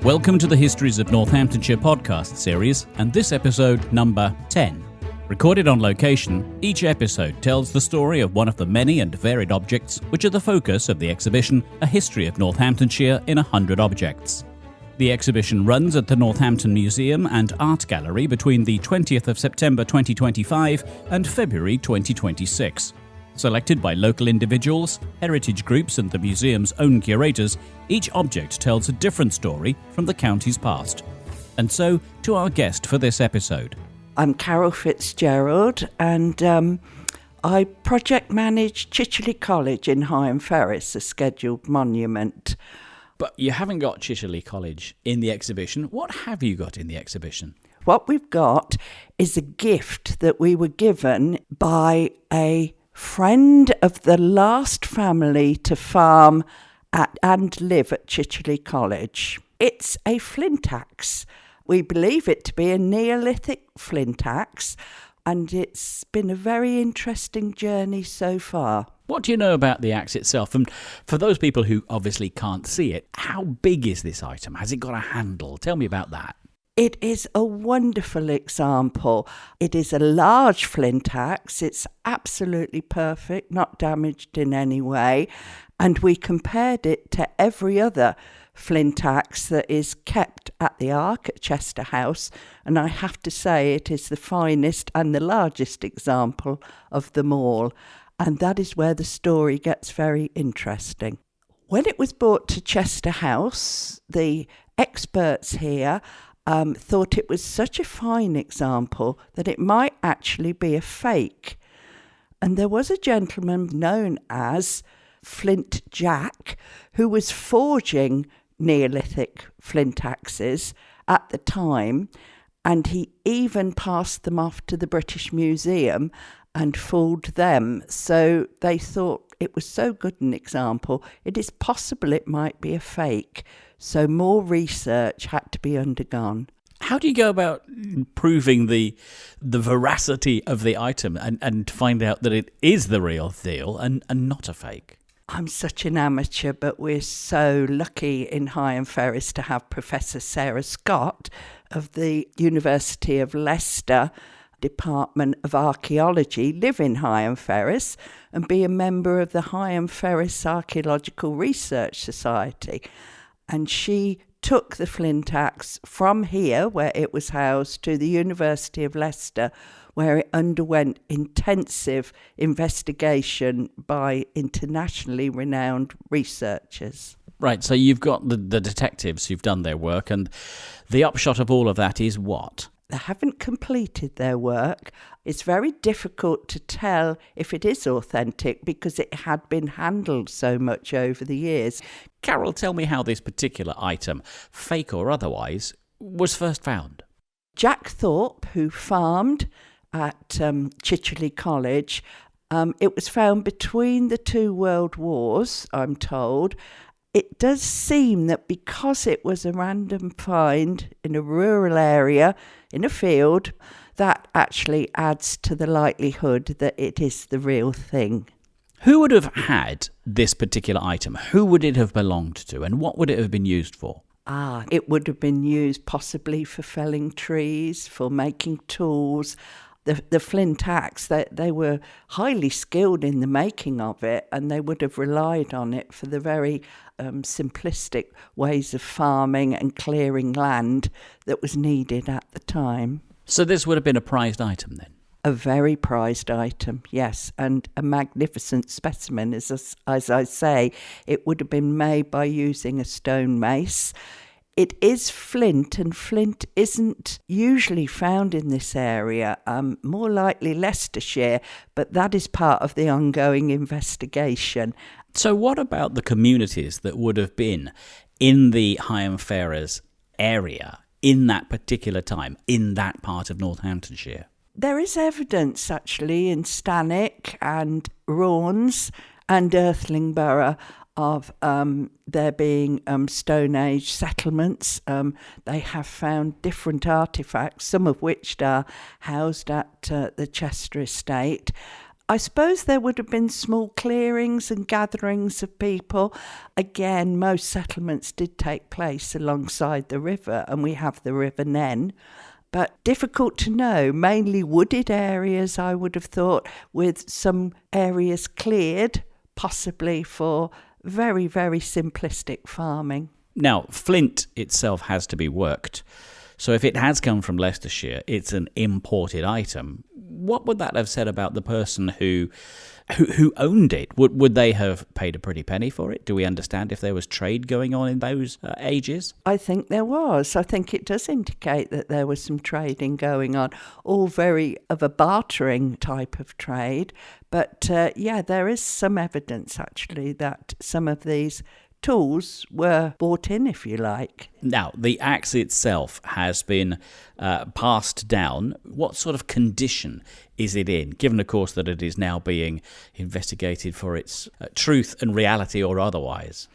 Welcome to the Histories of Northamptonshire podcast series, and this episode number 10. Recorded on location, each episode tells the story of one of the many and varied objects which are the focus of the exhibition A History of Northamptonshire in 100 Objects. The exhibition runs at the Northampton Museum and Art Gallery between the 20th of September 2025 and February 2026. Selected by local individuals, heritage groups and the museum's own curators, each object tells a different story from the county's past. And so, to our guest for this episode. I'm Carol Fitzgerald, and I project manage Chichele College in Higham Ferrers, a scheduled monument. But you haven't got Chichele College in the exhibition. What have you got in the exhibition? What we've got is a gift that we were given by a friend of the last family to farm at and live at Chichele College. It's a flint axe. We believe it to be a Neolithic flint axe, and it's been a very interesting journey so far. What do you know about the axe itself? And for those people who obviously can't see it, how big is this item? Has it got a handle? Tell me about that. It is a wonderful example. It is a large flint axe. It's absolutely perfect, not damaged in any way. And we compared it to every other flint axe that is kept at the Ark at Chester House. And I have to say it is the finest and the largest example of them all. And that is where the story gets very interesting. When it was brought to Chester House, the experts here thought it was such a fine example that it might actually be a fake. And there was a gentleman known as Flint Jack who was forging Neolithic flint axes at the time, and he even passed them off to the British Museum and fooled them. So they thought it was so good an example, it is possible it might be a fake. So more research had to be undergone. How do you go about proving the veracity of the item and find out that it is the real deal and not a fake? I'm such an amateur, but we're so lucky in Higham Ferrers to have Professor Sarah Scott of the University of Leicester Department of Archaeology live in Higham Ferrers and be a member of the Higham Ferrers Archaeological Research Society. And she took the flint axe from here, where it was housed, to the University of Leicester, where it underwent intensive investigation by internationally renowned researchers. Right, so you've got the detectives who've done their work, and the upshot of all of that is what? They haven't completed their work. It's very difficult to tell if it is authentic because it had been handled so much over the years. Carol, tell me how this particular item, fake or otherwise, was first found. Jack Thorpe, who farmed at Chichele College, it was found between the two world wars, I'm told. It does seem that because it was a random find in a rural area, in a field, that actually adds to the likelihood that it is the real thing. Who would have had this particular item? Who would it have belonged to, and what would it have been used for? It would have been used possibly for felling trees, for making tools. The flint axe, they were highly skilled in the making of it, and they would have relied on it for the very simplistic ways of farming and clearing land that was needed at the time. So this would have been a prized item then? A very prized item, yes, and a magnificent specimen. As I say, it would have been made by using a stone mace. It is flint, and flint isn't usually found in this area, more likely Leicestershire, but that is part of the ongoing investigation. So what about the communities that would have been in the Higham Ferrers area in that particular time, in that part of Northamptonshire? There is evidence, actually, in Stanwick and Raunds and Earthlingborough of there being Stone Age settlements. They have found different artefacts, some of which are housed at the Chester estate. I suppose there would have been small clearings and gatherings of people. Again, most settlements did take place alongside the river, and we have the River Nen. But difficult to know, mainly wooded areas, I would have thought, with some areas cleared, possibly for very, very simplistic farming. Now, flint itself has to be worked. So if it has come from Leicestershire, it's an imported item. What would that have said about the person who owned it? Would they have paid a pretty penny for it? Do we understand if there was trade going on in those ages? I think there was. I think it does indicate that there was some trading going on, all very of a bartering type of trade. But there is some evidence actually that some of these tools were bought in, if you like. Now, the axe itself has been passed down. What sort of condition is it in, given, of course, that it is now being investigated for its truth and reality or otherwise?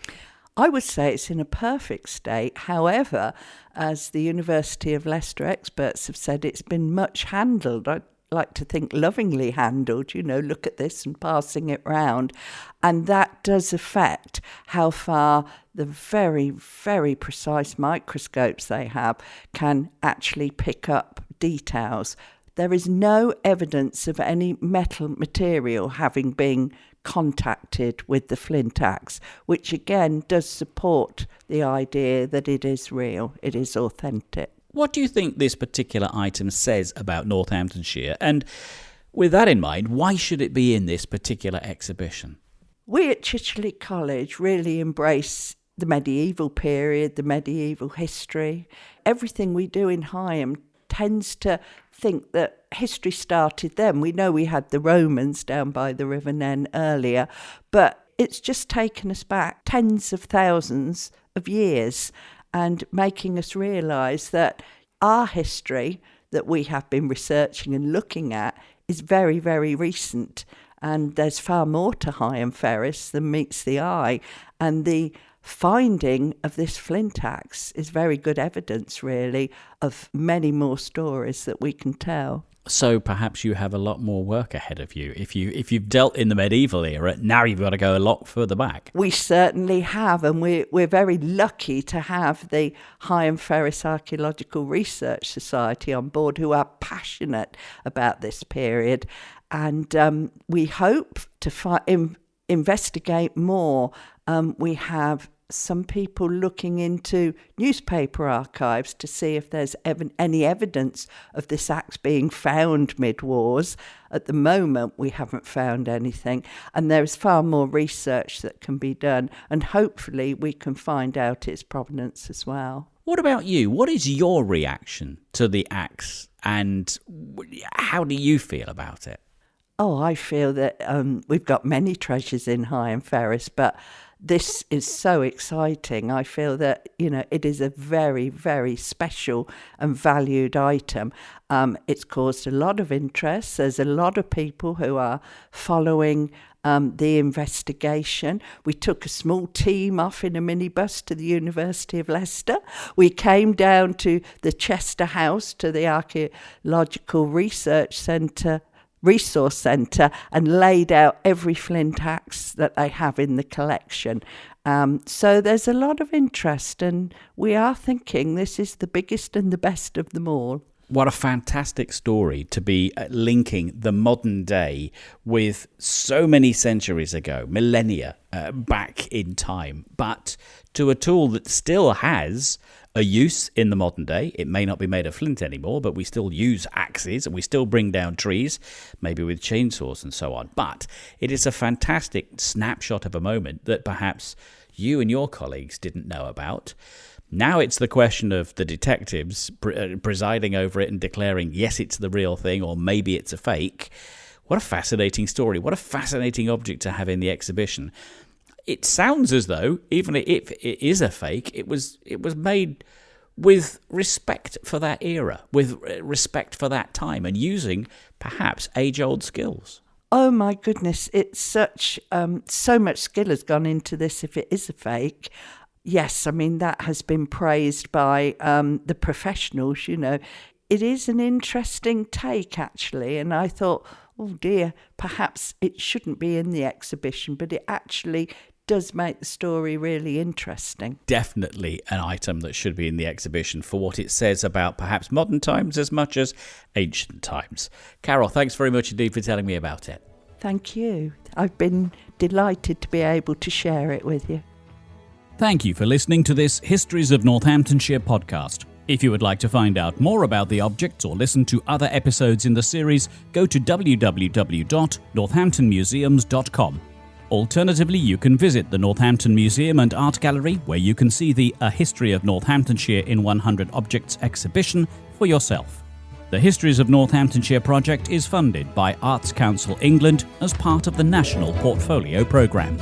I would say it's in a perfect state. However, as the University of Leicester experts have said, it's been much handled. I'd like to think lovingly handled, look at this and passing it round. And that does affect how far the very, very precise microscopes they have can actually pick up details. There is no evidence of any metal material having been contacted with the flint axe, which again does support the idea that it is real, it is authentic. What do you think this particular item says about Northamptonshire? And with that in mind, why should it be in this particular exhibition? We at Chichele College really embrace the medieval period, the medieval history. Everything we do in Higham tends to think that history started then. We know we had the Romans down by the River Nen earlier, but it's just taken us back tens of thousands of years and making us realise that our history that we have been researching and looking at is very, very recent. And there's far more to Higham Ferrers than meets the eye. And the finding of this flint axe is very good evidence, really, of many more stories that we can tell. So perhaps you have a lot more work ahead of you. If you've dealt in the medieval era, now you've got to go a lot further back. We certainly have, and we're very lucky to have the Higham Ferrers Archaeological Research Society on board, who are passionate about this period. And we hope to investigate more. We have some people looking into newspaper archives to see if there's any evidence of this axe being found mid-wars. At the moment, we haven't found anything, and there's far more research that can be done, and hopefully we can find out its provenance as well. What about you? What is your reaction to the axe, and how do you feel about it? Oh, I feel that we've got many treasures in Higham Ferrers, but this is so exciting. I feel that, it is a very, very special and valued item. It's caused a lot of interest. There's a lot of people who are following the investigation. We took a small team off in a minibus to the University of Leicester. We came down to the Chester House, to the Archaeological Resource Centre, and laid out every flint axe that they have in the collection. So there's a lot of interest, and we are thinking this is the biggest and the best of them all. What a fantastic story to be linking the modern day with so many centuries ago, millennia back in time, but to a tool that still has a use in the modern day. It may not be made of flint anymore, but we still use axes and we still bring down trees, maybe with chainsaws and so on. But it is a fantastic snapshot of a moment that perhaps you and your colleagues didn't know about. Now it's the question of the detectives presiding over it and declaring, yes, it's the real thing, or maybe it's a fake. What a fascinating story. What a fascinating object to have in the exhibition. It sounds as though, even if it is a fake, it was made with respect for that era, with respect for that time, and using perhaps age-old skills. Oh my goodness, it's so much skill has gone into this if it is a fake. Yes, I mean, that has been praised by the professionals, It is an interesting take, actually, and I thought, oh dear, perhaps it shouldn't be in the exhibition, but it actually does make the story really interesting. Definitely an item that should be in the exhibition for what it says about perhaps modern times as much as ancient times. Carol, thanks very much indeed for telling me about it. Thank you. I've been delighted to be able to share it with you. Thank you for listening to this Histories of Northamptonshire podcast. If you would like to find out more about the objects or listen to other episodes in the series, go to www.northamptonmuseums.com. Alternatively, you can visit the Northampton Museum and Art Gallery, where you can see the A History of Northamptonshire in 100 Objects exhibition for yourself. The Histories of Northamptonshire project is funded by Arts Council England as part of the National Portfolio Programme.